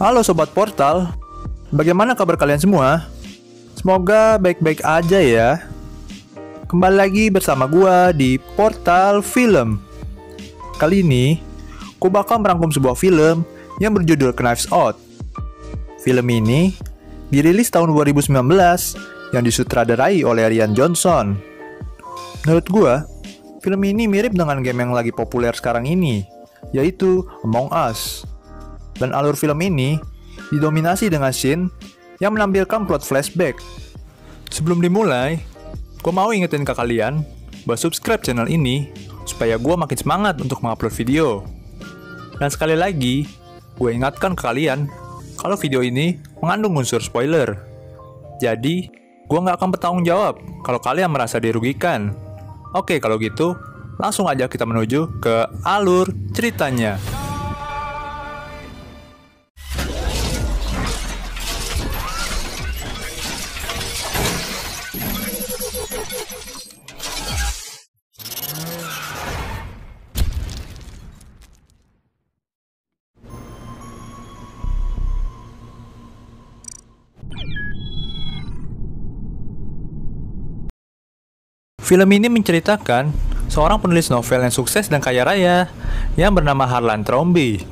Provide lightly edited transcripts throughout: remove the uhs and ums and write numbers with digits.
Halo Sobat Portal, bagaimana kabar kalian semua? Semoga baik-baik aja ya. Kembali lagi bersama gua di Portal Film. Kali ini, gua bakal merangkum sebuah film yang berjudul Knives Out. Film ini dirilis tahun 2019 yang disutradarai oleh Rian Johnson. Menurut gua, film ini mirip dengan game yang lagi populer sekarang ini, yaitu Among Us. Dan alur film ini didominasi dengan scene yang menampilkan plot flashback. Sebelum dimulai, gue mau ingetin ke kalian buat subscribe channel ini supaya gue makin semangat untuk mengupload video. Dan sekali lagi, gue ingatkan ke kalian kalau video ini mengandung unsur spoiler. Jadi, gue nggak akan bertanggung jawab kalau kalian merasa dirugikan. Oke, kalau gitu, langsung aja kita menuju ke alur ceritanya. Film ini menceritakan seorang penulis novel yang sukses dan kaya raya yang bernama Harlan Thrombey.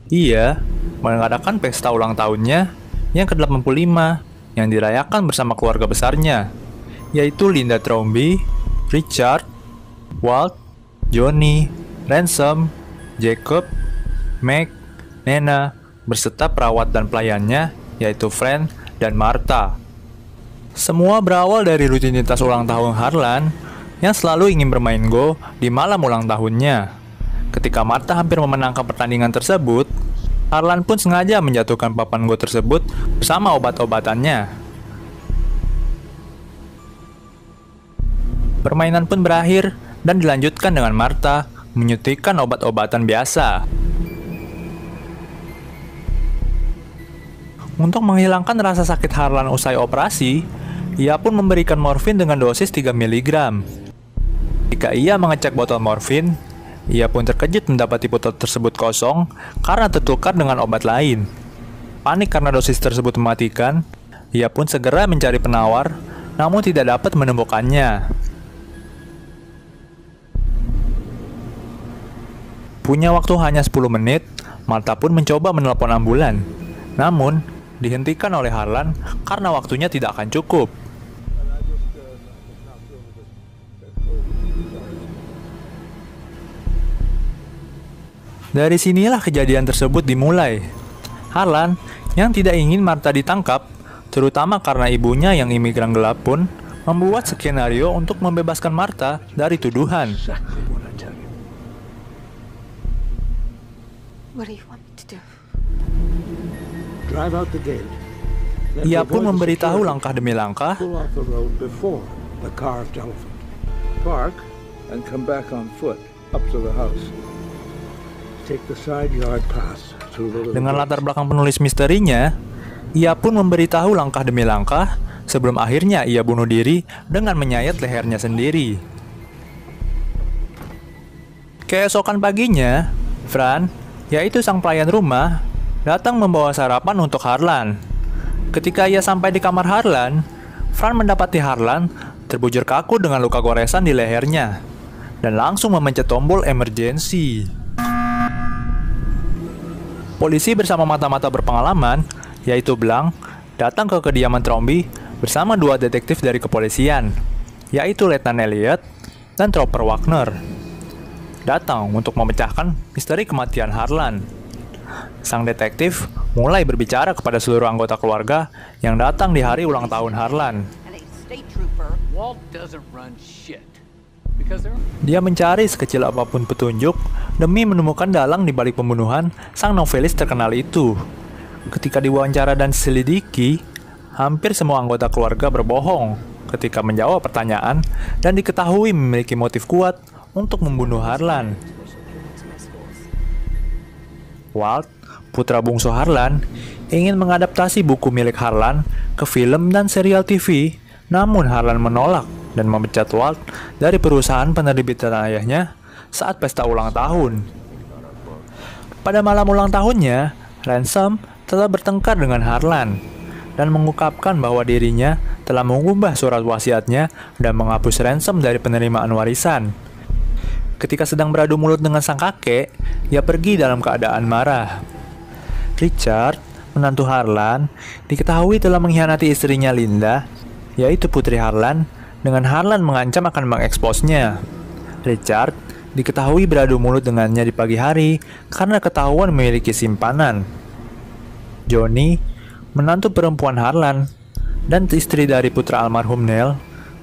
Ia mengadakan pesta ulang tahunnya yang ke-85 yang dirayakan bersama keluarga besarnya, yaitu Linda Thrombey, Richard, Walt, Johnny, Ransom, Jacob, Meg, Nena, berserta perawat dan pelayannya, yaitu Fran dan Martha. Semua berawal dari rutinitas ulang tahun Harlan yang selalu ingin bermain Go di malam ulang tahunnya. Ketika Martha hampir memenangkan pertandingan tersebut, Harlan pun sengaja menjatuhkan papan Go tersebut bersama obat-obatannya. Permainan pun berakhir dan dilanjutkan dengan Martha menyuntikkan obat-obatan biasa. Untuk menghilangkan rasa sakit Harlan usai operasi, ia pun memberikan morfin dengan dosis 3 mg. Ketika ia mengecek botol morfin, ia pun terkejut mendapati botol tersebut kosong karena tertukar dengan obat lain. Panik karena dosis tersebut mematikan, ia pun segera mencari penawar, namun tidak dapat menemukannya. Punya waktu hanya 10 menit, Martha pun mencoba menelpon ambulan. Namun, dihentikan oleh Harlan karena waktunya tidak akan cukup. Dari sinilah kejadian tersebut dimulai. Harlan yang tidak ingin Martha ditangkap, terutama karena ibunya yang imigran gelap pun, membuat skenario untuk membebaskan Martha dari tuduhan. Ia pun memberitahu langkah demi langkah dengan latar belakang penulis misterinya. Ia pun memberitahu langkah demi langkah sebelum akhirnya ia bunuh diri dengan menyayat lehernya sendiri. Keesokan paginya, Fran, yaitu sang pelayan rumah, datang membawa sarapan untuk Harlan. Ketika ia sampai di kamar Harlan, Fran mendapati Harlan terbujur kaku dengan luka goresan di lehernya dan langsung memencet tombol emergency. Polisi bersama mata-mata berpengalaman, yaitu Blanc, datang ke kediaman Thrombey bersama dua detektif dari kepolisian, yaitu Letnan Elliot dan Trooper Wagner, datang untuk memecahkan misteri kematian Harlan. Sang detektif mulai berbicara kepada seluruh anggota keluarga yang datang di hari ulang tahun Harlan. Dia mencari sekecil apapun petunjuk demi menemukan dalang di balik pembunuhan sang novelis terkenal itu. Ketika diwawancara dan diselidiki, hampir semua anggota keluarga berbohong ketika menjawab pertanyaan dan diketahui memiliki motif kuat untuk membunuh Harlan. Walt, putra bungsu Harlan, ingin mengadaptasi buku milik Harlan ke film dan serial TV, namun Harlan menolak dan memecat Walt dari perusahaan penerbitan ayahnya saat pesta ulang tahun. Pada malam ulang tahunnya, Ransom telah bertengkar dengan Harlan dan mengungkapkan bahwa dirinya telah mengubah surat wasiatnya dan menghapus ransom dari penerimaan warisan. Ketika sedang beradu mulut dengan sang kakek, ia pergi dalam keadaan marah. Richard, menantu Harlan, diketahui telah mengkhianati istrinya Linda, yaitu putri Harlan, dengan Harlan mengancam akan mengeksposnya. Richard diketahui beradu mulut dengannya di pagi hari karena ketahuan memiliki simpanan. Johnny, menantu perempuan Harlan, dan istri dari putra almarhum Neil,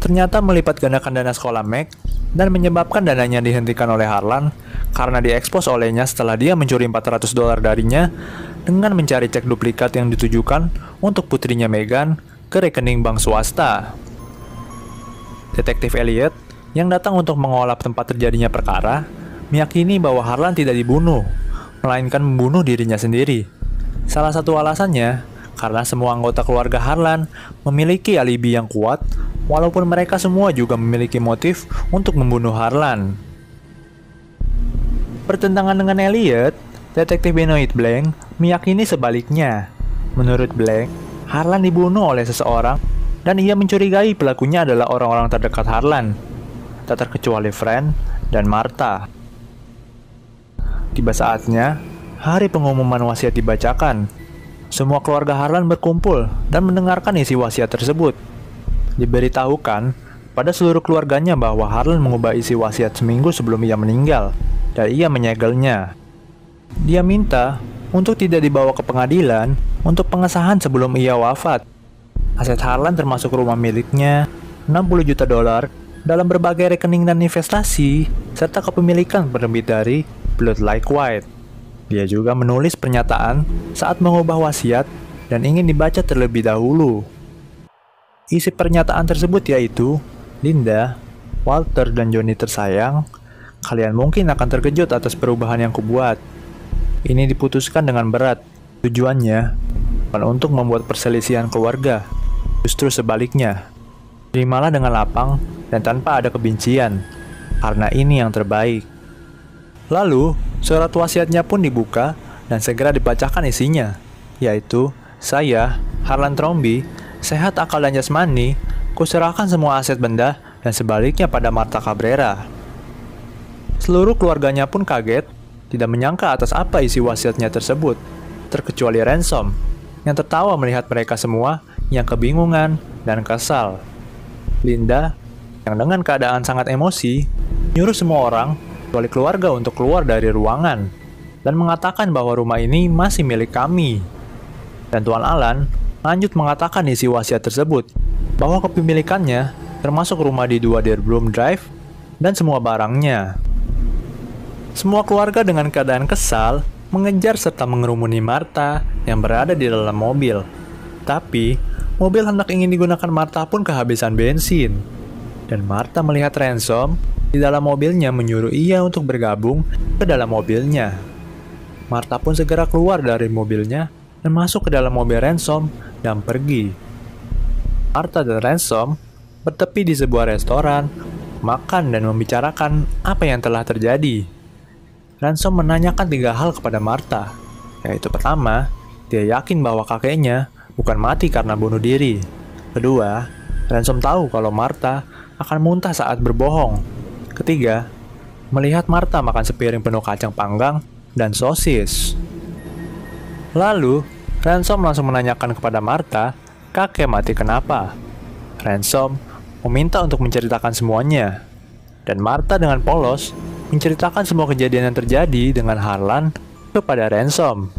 ternyata melipat gandakan dana sekolah Meg dan menyebabkan dananya dihentikan oleh Harlan karena diekspos olehnya setelah dia mencuri $400 darinya dengan mencari cek duplikat yang ditujukan untuk putrinya Meghan ke rekening bank swasta. Detektif Elliot yang datang untuk mengolah tempat terjadinya perkara meyakini bahwa Harlan tidak dibunuh, melainkan membunuh dirinya sendiri. Salah satu alasannya karena semua anggota keluarga Harlan memiliki alibi yang kuat, walaupun mereka semua juga memiliki motif untuk membunuh Harlan. Bertentangan dengan Elliot, detektif Benoit Blanc meyakini sebaliknya. Menurut Blanc, Harlan dibunuh oleh seseorang dan ia mencurigai pelakunya adalah orang-orang terdekat Harlan, tak terkecuali Fran dan Martha. Tiba saatnya, hari pengumuman wasiat dibacakan. Semua keluarga Harlan berkumpul dan mendengarkan isi wasiat tersebut. Diberitahukan pada seluruh keluarganya bahwa Harlan mengubah isi wasiat seminggu sebelum ia meninggal, dan ia menyegelnya. Dia minta untuk tidak dibawa ke pengadilan untuk pengesahan sebelum ia wafat. Aset Harlan termasuk rumah miliknya, $60 juta dalam berbagai rekening dan investasi, serta kepemilikan penerbit dari Blood Like White. Dia juga menulis pernyataan saat mengubah wasiat dan ingin dibaca terlebih dahulu. Isi pernyataan tersebut yaitu, Linda, Walter, dan Johnny tersayang, kalian mungkin akan terkejut atas perubahan yang kubuat. Ini diputuskan dengan berat. Tujuannya bukan untuk membuat perselisihan keluarga, justru sebaliknya. Terimalah dengan lapang dan tanpa ada kebencian, karena ini yang terbaik. Lalu, surat wasiatnya pun dibuka dan segera dibacakan isinya, yaitu, saya, Harlan Trombi, sehat akal dan jasmani, kuserahkan semua aset benda dan sebaliknya pada Martha Cabrera. Seluruh keluarganya pun kaget, tidak menyangka atas apa isi wasiatnya tersebut, terkecuali Ransom, yang tertawa melihat mereka semua yang kebingungan dan kesal. Linda, yang dengan keadaan sangat emosi, nyuruh semua orang, kecuali keluarga untuk keluar dari ruangan, dan mengatakan bahwa rumah ini masih milik kami. Dan Tuan Alan lanjut mengatakan isi wasiat tersebut, bahwa kepemilikannya termasuk rumah di 2 Deerbrook Drive dan semua barangnya. Semua keluarga dengan keadaan kesal mengejar serta mengerumuni Martha yang berada di dalam mobil. Tapi, mobil hendak ingin digunakan Martha pun kehabisan bensin. Dan Martha melihat Ransom di dalam mobilnya menyuruh ia untuk bergabung ke dalam mobilnya. Martha pun segera keluar dari mobilnya dan masuk ke dalam mobil Ransom dan pergi. Martha dan Ransom bertepi di sebuah restoran, makan dan membicarakan apa yang telah terjadi. Ransom menanyakan 3 hal kepada Martha, yaitu pertama, dia yakin bahwa kakeknya bukan mati karena bunuh diri. Kedua, Ransom tahu kalau Martha akan muntah saat berbohong. Ketiga, melihat Martha makan sepiring penuh kacang panggang dan sosis. Lalu, Ransom langsung menanyakan kepada Martha, kakek mati kenapa? Ransom meminta untuk menceritakan semuanya. Dan Martha dengan polos menceritakan semua kejadian yang terjadi dengan Harlan kepada Ransom.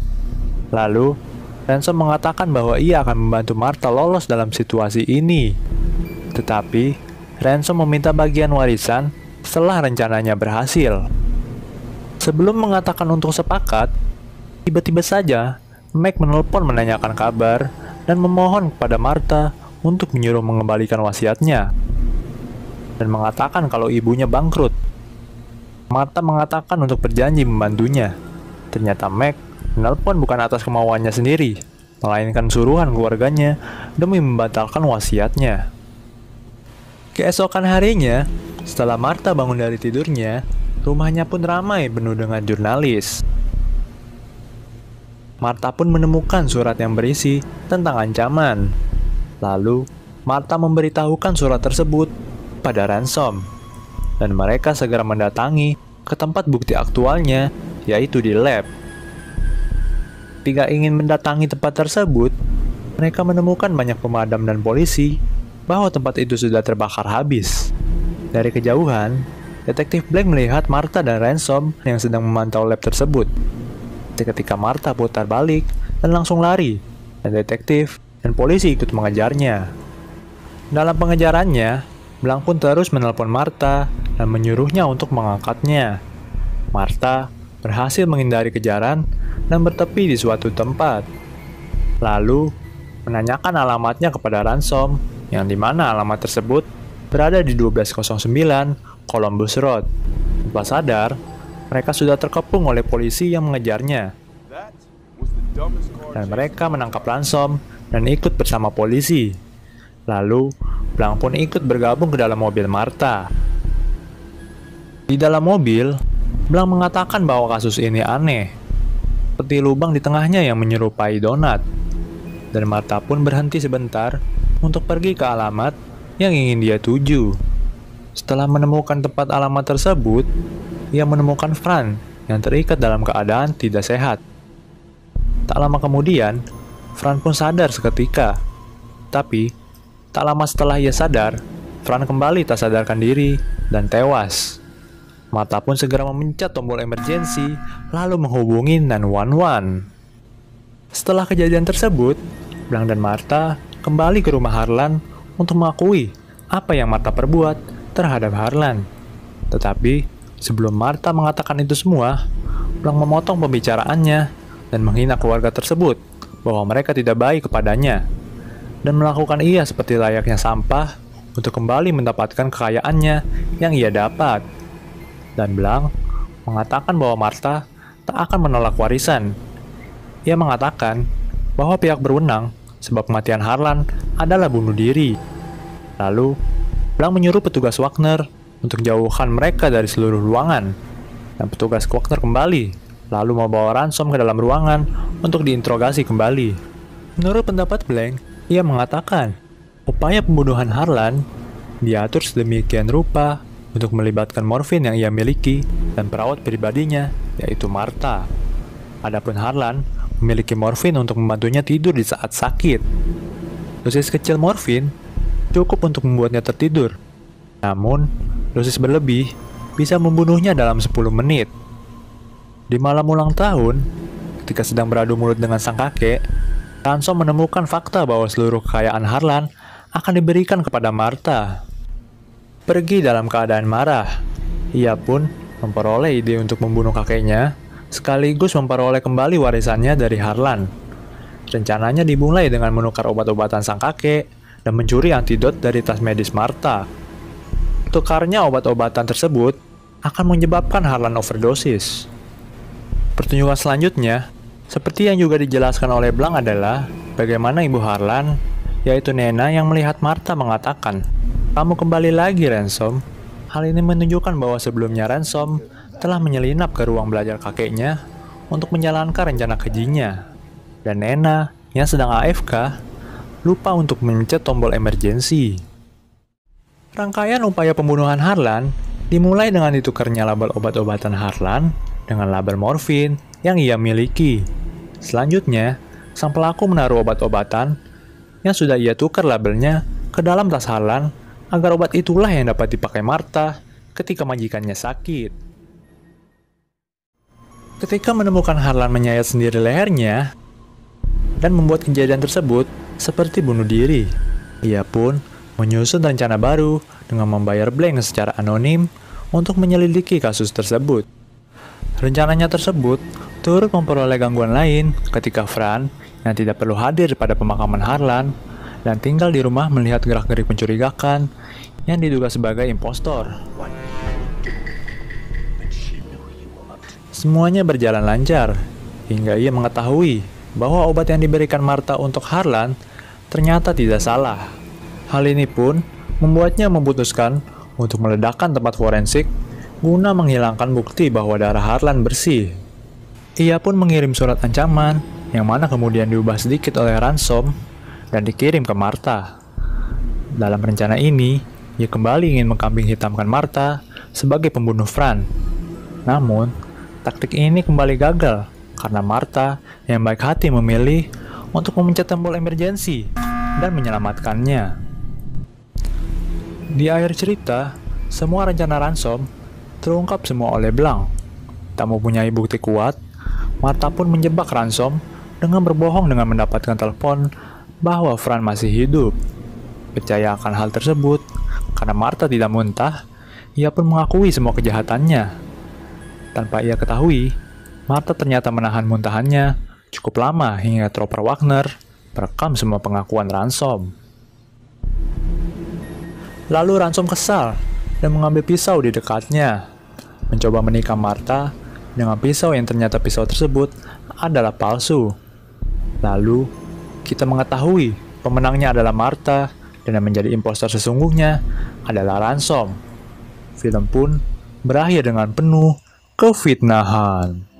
Lalu, Ransom mengatakan bahwa ia akan membantu Martha lolos dalam situasi ini. Tetapi, Ransom meminta bagian warisan setelah rencananya berhasil. Sebelum mengatakan untuk sepakat, tiba-tiba saja Meg menelpon menanyakan kabar dan memohon kepada Martha untuk menyuruh mengembalikan wasiatnya dan mengatakan kalau ibunya bangkrut. Martha mengatakan untuk berjanji membantunya. Ternyata Meg menelpon bukan atas kemauannya sendiri, melainkan suruhan keluarganya demi membatalkan wasiatnya. Keesokan harinya, setelah Martha bangun dari tidurnya, rumahnya pun ramai penuh dengan jurnalis. Martha pun menemukan surat yang berisi tentang ancaman. Lalu, Martha memberitahukan surat tersebut pada Ransom, dan mereka segera mendatangi ke tempat bukti aktualnya, yaitu di lab. Ketika ingin mendatangi tempat tersebut, mereka menemukan banyak pemadam dan polisi bahwa tempat itu sudah terbakar habis. Dari kejauhan, Detektif Blank melihat Martha dan Ransom yang sedang memantau lab tersebut. Ketika Martha putar balik dan langsung lari, dan detektif dan polisi ikut mengejarnya. Dalam pengejarannya, Blank pun terus menelpon Martha dan menyuruhnya untuk mengangkatnya. Martha berhasil menghindari kejaran dan bertepi di suatu tempat. Lalu, menanyakan alamatnya kepada Ransom, yang dimana alamat tersebut berada di 1209 Columbus Road. Tanpa sadar, mereka sudah terkepung oleh polisi yang mengejarnya. Dan mereka menangkap Ransom dan ikut bersama polisi. Lalu, Blank pun ikut bergabung ke dalam mobil Martha. Di dalam mobil, Blank mengatakan bahwa kasus ini aneh, seperti lubang di tengahnya yang menyerupai donat. Dan Martha pun berhenti sebentar untuk pergi ke alamat yang ingin dia tuju. Setelah menemukan tempat alamat tersebut, ia menemukan Fran yang terikat dalam keadaan tidak sehat. Tak lama kemudian, Fran pun sadar seketika. Tapi, tak lama setelah ia sadar, Fran kembali tak sadarkan diri dan tewas. Martha pun segera memencet tombol emergensi, lalu menghubungi 911. Setelah kejadian tersebut, Blank dan Martha kembali ke rumah Harlan untuk mengakui apa yang Martha perbuat terhadap Harlan. Tetapi, sebelum Martha mengatakan itu semua, Blank memotong pembicaraannya dan menghina keluarga tersebut bahwa mereka tidak baik kepadanya, dan melakukan ia seperti layaknya sampah untuk kembali mendapatkan kekayaannya yang ia dapat. Dan Blank mengatakan bahwa Martha tak akan menolak warisan. Ia mengatakan bahwa pihak berwenang sebab kematian Harlan adalah bunuh diri. Lalu, Blank menyuruh petugas Wagner untuk jauhkan mereka dari seluruh ruangan. Dan petugas Wagner kembali, lalu membawa Ransom ke dalam ruangan untuk diinterogasi kembali. Menurut pendapat Blank, ia mengatakan upaya pembunuhan Harlan diatur sedemikian rupa untuk melibatkan morfin yang ia miliki dan perawat pribadinya, yaitu Martha. Adapun Harlan memiliki morfin untuk membantunya tidur di saat sakit. Dosis kecil morfin cukup untuk membuatnya tertidur. Namun, dosis berlebih bisa membunuhnya dalam 10 menit. Di malam ulang tahun, ketika sedang beradu mulut dengan sang kakek, Ransom menemukan fakta bahwa seluruh kekayaan Harlan akan diberikan kepada Martha. Pergi dalam keadaan marah, ia pun memperoleh ide untuk membunuh kakeknya, sekaligus memperoleh kembali warisannya dari Harlan. Rencananya dimulai dengan menukar obat-obatan sang kakek dan mencuri antidot dari tas medis Martha. Tukarnya obat-obatan tersebut akan menyebabkan Harlan overdosis. Pertunjukan selanjutnya, seperti yang juga dijelaskan oleh Blank, adalah bagaimana ibu Harlan, yaitu Nena, yang melihat Martha mengatakan, "Kamu kembali lagi, Ransom." Hal ini menunjukkan bahwa sebelumnya Ransom telah menyelinap ke ruang belajar kakeknya untuk menjalankan rencana kejinya. Dan Nena, yang sedang AFK, lupa untuk mencet tombol emergensi. Rangkaian upaya pembunuhan Harlan dimulai dengan ditukarnya label obat-obatan Harlan dengan label morfin yang ia miliki. Selanjutnya, sang pelaku menaruh obat-obatan yang sudah ia tukar labelnya ke dalam tas Harlan agar obat itulah yang dapat dipakai Martha ketika majikannya sakit. Ketika menemukan Harlan menyayat sendiri lehernya dan membuat kejadian tersebut seperti bunuh diri, ia pun menyusun rencana baru dengan membayar Blank secara anonim untuk menyelidiki kasus tersebut. Rencananya tersebut turut memperoleh gangguan lain ketika Fran, yang tidak perlu hadir pada pemakaman Harlan dan tinggal di rumah, melihat gerak-gerik mencurigakan yang diduga sebagai impostor. Semuanya berjalan lancar hingga ia mengetahui bahwa obat yang diberikan Martha untuk Harlan ternyata tidak salah. Hal ini pun membuatnya memutuskan untuk meledakkan tempat forensik guna menghilangkan bukti bahwa darah Harlan bersih. Ia pun mengirim surat ancaman yang mana kemudian diubah sedikit oleh Ransom dan dikirim ke Martha. Dalam rencana ini, ia kembali ingin mengkambing hitamkan Martha sebagai pembunuh Fran. Namun, taktik ini kembali gagal karena Martha yang baik hati memilih untuk memencet tombol emergency dan menyelamatkannya. Di akhir cerita, semua rencana Ransom terungkap semua oleh Blanc. Tak mempunyai bukti kuat, Martha pun menjebak Ransom dengan berbohong dengan mendapatkan telepon bahwa Fran masih hidup. Percaya akan hal tersebut, karena Martha tidak muntah, ia pun mengakui semua kejahatannya. Tanpa ia ketahui, Martha ternyata menahan muntahannya cukup lama hingga Trooper Wagner merekam semua pengakuan Ransom. Lalu Ransom kesal dan mengambil pisau di dekatnya, mencoba menikam Martha dengan pisau yang ternyata pisau tersebut adalah palsu. Lalu, kita mengetahui pemenangnya adalah Martha dan yang menjadi impostor sesungguhnya adalah Ransom. Film pun berakhir dengan penuh kefitnahan.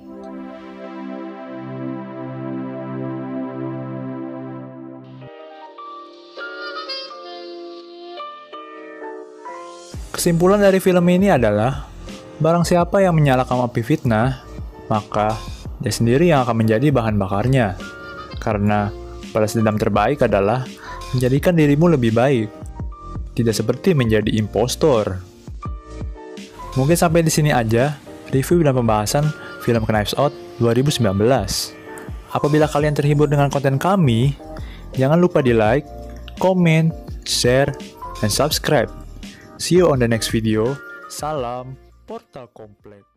Kesimpulan dari film ini adalah, barang siapa yang menyalakan api fitnah, maka dia sendiri yang akan menjadi bahan bakarnya. Karena balas dendam terbaik adalah menjadikan dirimu lebih baik, tidak seperti menjadi impostor. Mungkin sampai di sini aja review dan pembahasan film Knives Out 2019. Apabila kalian terhibur dengan konten kami, jangan lupa di like, comment, share, dan subscribe. See you on the next video. Salam Portal Komplek.